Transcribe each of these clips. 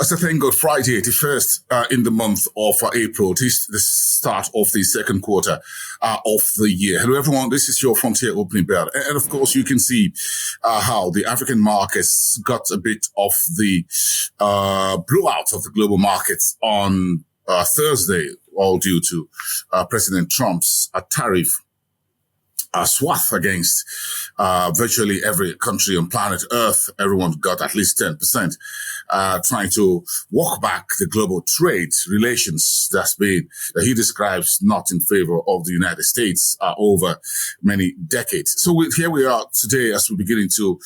So thank God, Friday, the first in the month of April, this the start of the second quarter of the year. Hello, everyone. This is your Frontier Opening Bell. And of course, you can see how the African markets got a bit of the blowout of the global markets on Thursday, all due to President Trump's tariff swath against virtually every country on planet Earth. Everyone got at least 10%, trying to walk back the global trade relations that he describes not in favor of the United States over many decades. So here we are today as we're beginning to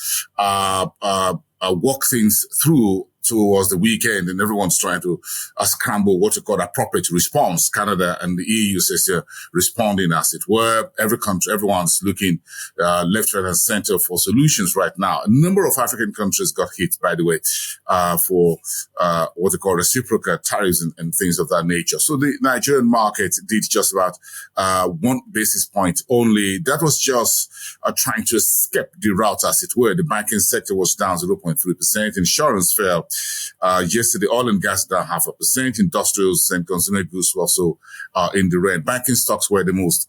walk things through towards the weekend, and everyone's trying to scramble what you call appropriate response. Canada and the EU says they're responding as it were. Everyone's looking left, right, and center for solutions right now. A number of African countries got hit, by the way, for what they call reciprocal tariffs and things of that nature. So the Nigerian market did just about 1 basis point only. That was just trying to escape the rout, as it were. The banking sector was down 0.3%. Insurance fell. Yesterday, oil and gas down 0.5%. Industrials and consumer goods were also in the red. Banking stocks were the most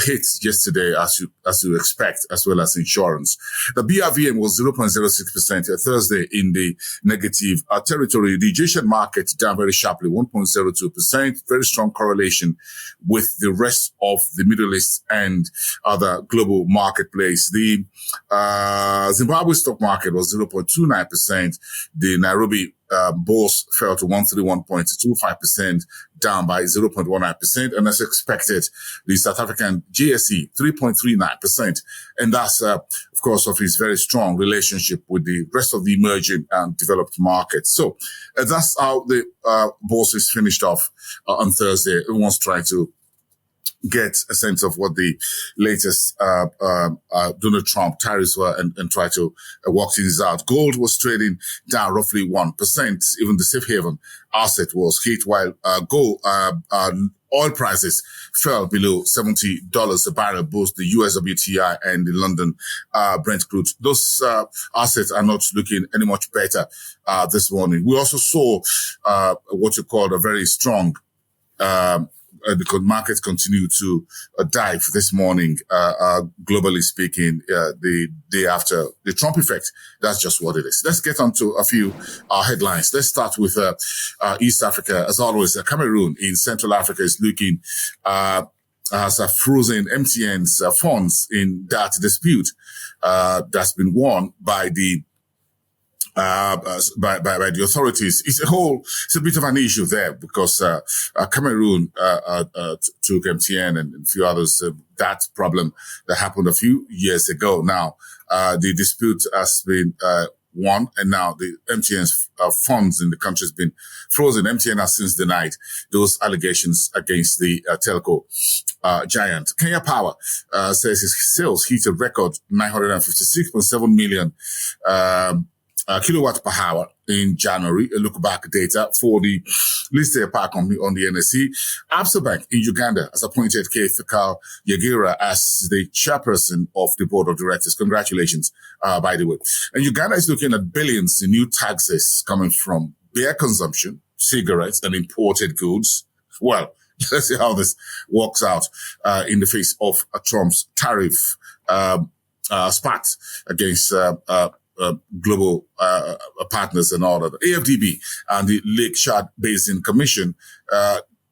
hit yesterday, as you expect, as well as insurance. The BRVM was 0.06% Thursday in the negative territory. The Egyptian market down very sharply, 1.02%. Very strong correlation with the rest of the Middle East and other global marketplace. The Zimbabwe stock market was 0.29%. The Nairobi bourse fell to 131.25%, down by 0.19%. And as expected, the South African GSE, 3.39%. And that's, of course, of his very strong relationship with the rest of the emerging and developed markets. So that's how the bourse is finished off on Thursday. Everyone's trying to get a sense of what the latest Donald Trump tariffs were and try to work things out. Gold was trading down roughly 1%. Even the safe haven asset was hit, while oil prices fell below $70 a barrel, both the US WTI and the London Brent crude. Those assets are not looking any much better this morning. We also saw what you call a very strong the markets continue to dive this morning, globally speaking, the day after the Trump effect. That's just what it is. Let's get on to a few headlines. Let's start with East Africa. As always, Cameroon in Central Africa is looking has frozen MTN's funds in that dispute that's been won by the by the authorities. It's a bit of an issue there because Cameroon took MTN and a few others. That problem that happened a few years ago. Now the dispute has been won, and now the MTN's funds in the country has been frozen. MTN has since denied those allegations against the telco giant. Kenya Power says its sales hit a record 956.7 million kilowatt per hour in January. A look back data for the listed power company on the NSE. Absa Bank in Uganda has appointed Keith Yagira as the chairperson of the board of directors. Congratulations, by the way. And Uganda is looking at billions in new taxes coming from beer consumption, cigarettes, and imported goods. Well, let's see how this works out in the face of Trump's tariff spat against global partners and all of that. AFDB and the Lake Chad Basin Commission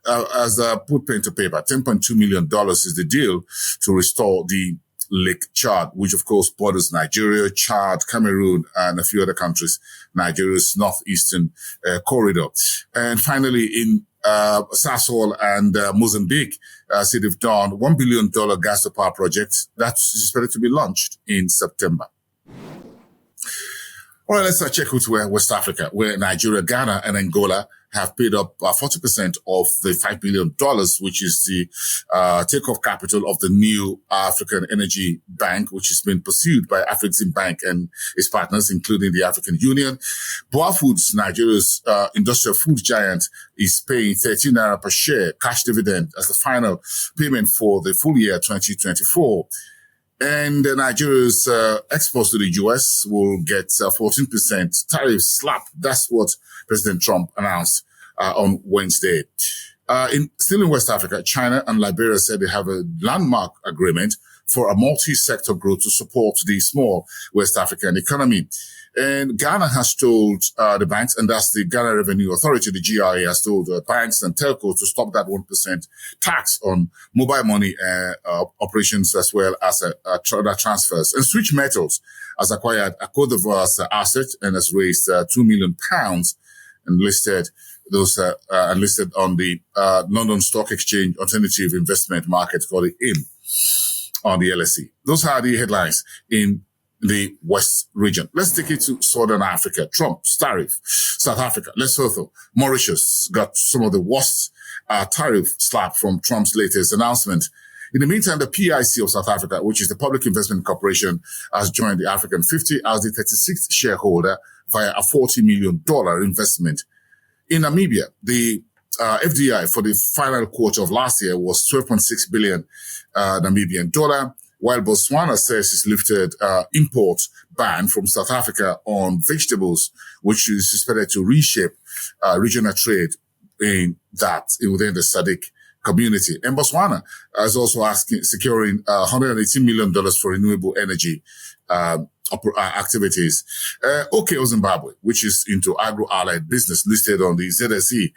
has put pen to paper. $10.2 million is the deal to restore the Lake Chad, which of course borders Nigeria, Chad, Cameroon, and a few other countries. Nigeria's northeastern corridor. And finally, in Sasol and Mozambique, say they've done $1 billion gas to power project that's expected to be launched in September. All right, let's check with West Africa, where Nigeria, Ghana, and Angola have paid up 40% of the $5 billion, which is the takeoff capital of the new African Energy Bank, which has been pursued by Afrexim Bank and its partners, including the African Union. Boa Foods, Nigeria's industrial food giant, is paying 13 naira per share cash dividend as the final payment for the full year 2024. And Nigeria's exports to the US will get 14% tariff slap. That's what President Trump announced on Wednesday. Still in West Africa, China and Liberia said they have a landmark agreement for a multi-sector growth to support the small West African economy. And Ghana has told the banks, and that's the Ghana Revenue Authority, the GRA, has told banks and telcos to stop that 1% tax on mobile money operations as well as other transfers. And Switch Metals has acquired a Côte d'Ivoire's asset and has raised £2 million and listed on the London Stock Exchange Alternative Investment Market, called the IM, on the LSE. Those are the headlines in the West region. Let's take it to Southern Africa. Trump's tariff. South Africa, Lesotho, Mauritius got some of the worst tariff slap from Trump's latest announcement. In the meantime, the PIC of South Africa, which is the Public Investment Corporation, has joined the African 50 as the 36th shareholder via a $40 million investment. In Namibia, the FDI for the final quarter of last year was 12.6 billion Namibian dollar, while Botswana says it's lifted import ban from South Africa on vegetables, which is suspected to reshape regional trade within the SADC community. And Botswana is also securing $118 million for renewable energy activities. OKO Zimbabwe, which is into agro-allied business, listed on the ZSE,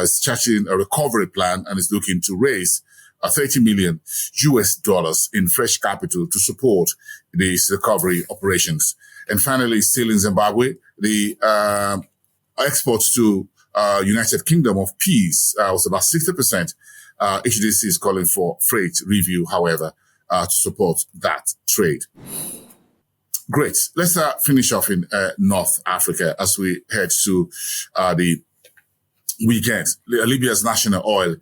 is charting a recovery plan and is looking to raise $30 million in fresh capital to support these recovery operations. And finally, still in Zimbabwe, the exports to United Kingdom of peas was about 60%. HDC is calling for freight review, however, to support that trade. Great. Let's finish off in North Africa as we head to the weekend. Libya's national oil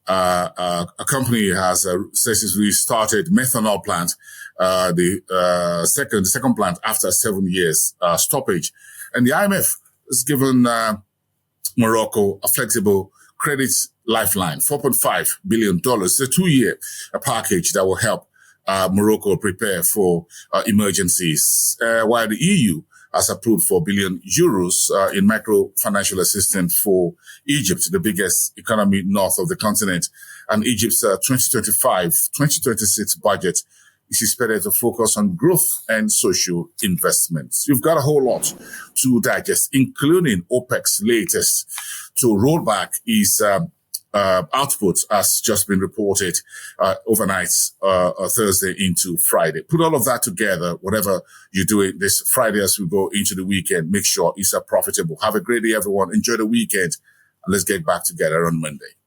a company has says it's restarted methanol plant, the second plant after 7 years stoppage, and the IMF has given Morocco a flexible credit lifeline, $4.5 billion. It's a 2-year package that will help Morocco prepare for emergencies, while the EU has approved 4 billion euros in micro-financial assistance for Egypt, the biggest economy north of the continent. And Egypt's 2025-2026 budget is expected to focus on growth and social investments. You've got a whole lot to digest, including OPEC's latest to roll back its output has just been reported overnight Thursday into Friday. Put all of that together, whatever you're doing this Friday as we go into the weekend, make sure it's profitable. Have a great day, everyone. Enjoy the weekend, and let's get back together on Monday.